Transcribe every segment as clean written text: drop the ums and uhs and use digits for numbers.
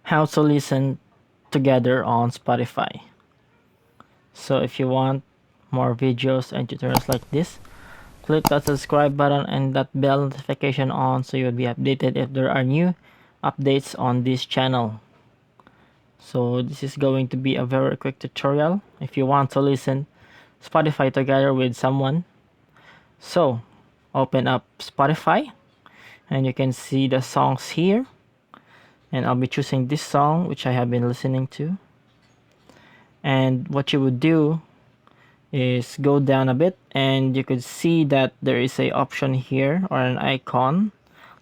how to listen together on Spotify. So if you want more videos and tutorials like this, click that subscribe button and that bell notification on so you'll be updated if there are new updates on this channel. So this is going to be a very quick tutorial if you want to listen Spotify together with someone. So open up Spotify and you can see the songs here, and I'll be choosing this song which I have been listening to. And what you would do is go down a bit and you could see that there is a option here or an icon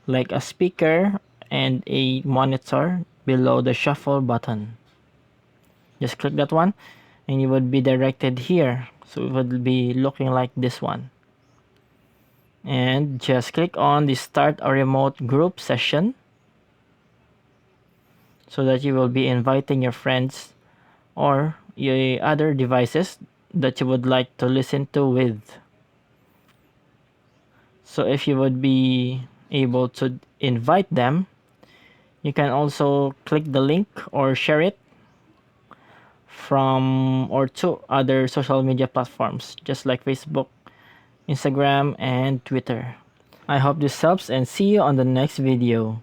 like a speaker and a monitor below the shuffle button. Just click that one and you would be directed here, so it would be looking like this one. And just click on the start a remote group session so that you will be inviting your friends or your other devices that you would like to listen to with. So if you would be able to invite them, you can also click the link or share it from or to other social media platforms just like Facebook, Instagram, and Twitter. I hope this helps and see you on the next video.